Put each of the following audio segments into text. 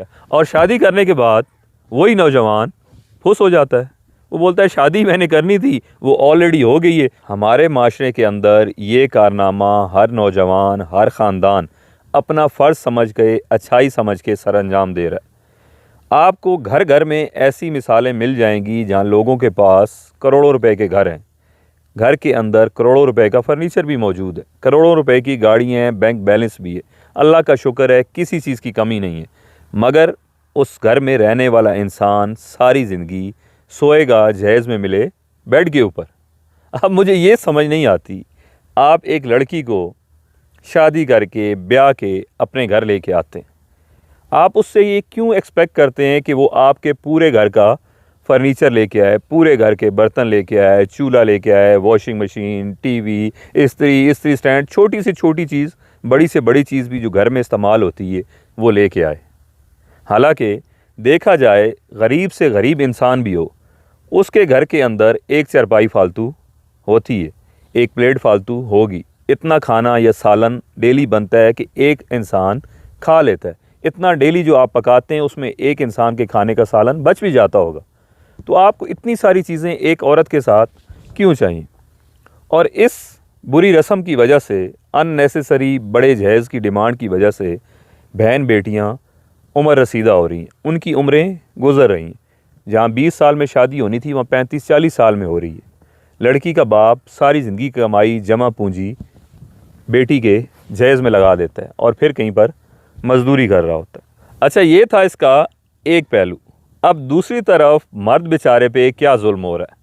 है। और शादी करने के बाद वही नौजवान खुश हो जाता है, वो बोलता है शादी मैंने करनी थी, वो ऑलरेडी हो गई है। हमारे माशरे के अंदर ये कारनामा हर नौजवान, हर ख़ानदान अपना फ़र्ज़ समझ के, अच्छाई समझ के सर अंजाम दे रहा है। आपको घर घर में ऐसी मिसालें मिल जाएंगी जहाँ लोगों के पास करोड़ों रुपए के घर हैं, घर के अंदर करोड़ों रुपए का फर्नीचर भी मौजूद है, करोड़ों रुपए की गाड़ियाँ हैं, बैंक बैलेंस भी है, अल्लाह का शुक्र है किसी चीज़ की कमी नहीं है। मगर उस घर में रहने वाला इंसान सारी ज़िंदगी सोएगा जहेज़ में मिले बेड के ऊपर। अब मुझे ये समझ नहीं आती, आप एक लड़की को शादी करके ब्याह के अपने घर लेके आते हैं, आप उससे ये क्यों एक्सपेक्ट करते हैं कि वो आपके पूरे घर का फर्नीचर लेके आए, पूरे घर के बर्तन लेके आए, चूल्हा लेके आए, वॉशिंग मशीन, टीवी, इस्त्री स्टैंड, छोटी से छोटी चीज़, बड़ी से बड़ी चीज़ भी जो घर में इस्तेमाल होती है वो लेके आए। हालांकि देखा जाए गरीब से गरीब इंसान भी हो, उसके घर के अंदर एक चारपाई फालतू होती है, एक प्लेट फालतू होगी। इतना खाना या सालन डेली बनता है कि एक इंसान खा लेता है। इतना डेली जो आप पकाते हैं उसमें एक इंसान के खाने का सालन बच भी जाता होगा। तो आपको इतनी सारी चीज़ें एक औरत के साथ क्यों चाहिए? और इस बुरी रस्म की वजह से, अननेसेसरी बड़े जहेज़ की डिमांड की वजह से बहन बेटियां उम्र रसीदा हो रही हैं, उनकी उम्रें गुज़र रही हैं। जहाँ 20 साल में शादी होनी थी वहाँ 35-40 साल में हो रही है। लड़की का बाप सारी ज़िंदगी की कमाई जमा पूंजी बेटी के जहेज़ में लगा देता है और फिर कहीं पर मजदूरी कर रहा होता है। अच्छा, ये था इसका एक पहलू। अब दूसरी तरफ मर्द बेचारे पे क्या जुल्म हो रहा है।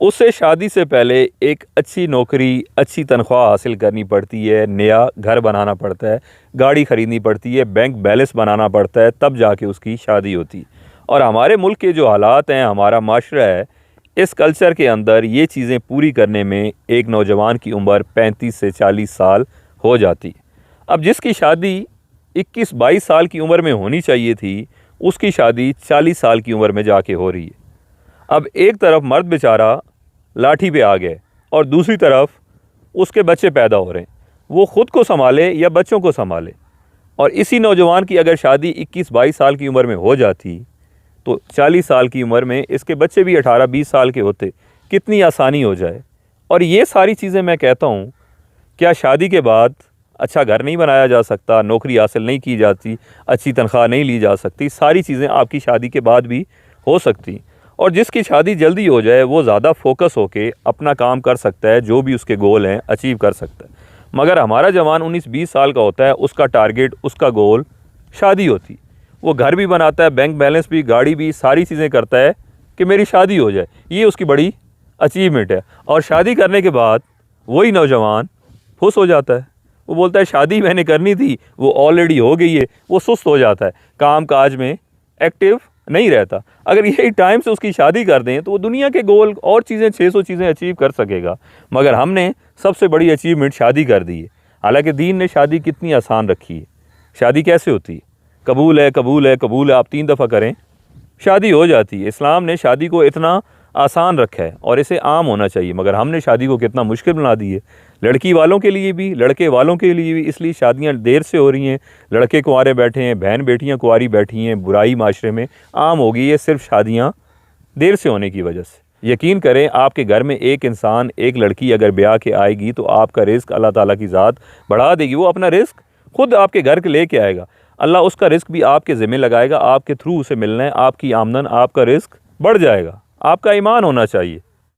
उसे शादी से पहले एक अच्छी नौकरी, अच्छी तनख्वाह हासिल करनी पड़ती है, नया घर बनाना पड़ता है, गाड़ी ख़रीदनी पड़ती है, बैंक बैलेंस बनाना पड़ता है, तब जाके उसकी शादी होती है। और हमारे मुल्क के जो हालात हैं, हमारा माशरा है, इस कल्चर के अंदर ये चीज़ें पूरी करने में एक नौजवान की उम्र 35 से 40 साल हो जाती है। अब जिसकी शादी 21-22 साल की उम्र में होनी चाहिए थी, उसकी शादी 40 साल की उम्र में जाके हो रही है। अब एक तरफ मर्द बेचारा लाठी पे आ गए और दूसरी तरफ उसके बच्चे पैदा हो रहे हैं, वो ख़ुद को संभाले या बच्चों को संभाले। और इसी नौजवान की अगर शादी 21-22 साल की उम्र में हो जाती तो 40 साल की उम्र में इसके बच्चे भी 18-20 साल के होते, कितनी आसानी हो जाए। और ये सारी चीज़ें मैं कहता हूँ, क्या शादी के बाद अच्छा घर नहीं बनाया जा सकता, नौकरी हासिल नहीं की जाती, अच्छी तनख्वाह नहीं ली जा सकती? सारी चीज़ें आपकी शादी के बाद भी हो सकती। और जिसकी शादी जल्दी हो जाए वो ज़्यादा फोकस होके अपना काम कर सकता है, जो भी उसके गोल हैं अचीव कर सकता है। मगर हमारा जवान 19-20 साल का होता है, उसका टारगेट, उसका गोल शादी होती। वो घर भी बनाता है, बैंक बैलेंस भी, गाड़ी भी, सारी चीज़ें करता है कि मेरी शादी हो जाए, ये उसकी बड़ी अचीवमेंट है। और शादी करने के बाद वही नौजवान खुश हो जाता है, वो बोलता है शादी मैंने करनी थी, वो ऑलरेडी हो गई है। वो सुस्त हो जाता है, काम काज में एक्टिव नहीं रहता। अगर यही टाइम से उसकी शादी कर दें तो वो दुनिया के गोल और चीज़ें 600 चीज़ें अचीव कर सकेगा। मगर हमने सबसे बड़ी अचीवमेंट शादी कर दी है। हालांकि दीन ने शादी कितनी आसान रखी है। शादी कैसे होती है? कबूल है, कबूल है, कबूल है, आप 3 दफ़ा करें शादी हो जाती है। इस्लाम ने शादी को इतना आसान रखा है और इसे आम होना चाहिए, मगर हमने शादी को कितना मुश्किल बना दी है। लड़की वालों के लिए भी, लड़के वालों के लिए भी। इसलिए शादियां देर से हो रही हैं, लड़के कुंवारे बैठे हैं, बहन बेटियां कुंवारी बैठी हैं, बुराई माशरे में आम हो गई है सिर्फ शादियां देर से होने की वजह से। यकीन करें, आपके घर में एक इंसान, एक लड़की अगर ब्याह के आएगी तो आपका रिस्क अल्लाह ताला की ज़ात बढ़ा देगी। वो अपना रिस्क खुद आपके घर के लेके आएगा। अल्लाह उसका रिस्क भी आपके ज़िम्मे लगाएगा, आपके थ्रू उसे मिलना है, आपकी आमदन, आपका रिस्क बढ़ जाएगा। आपका ईमान होना चाहिए।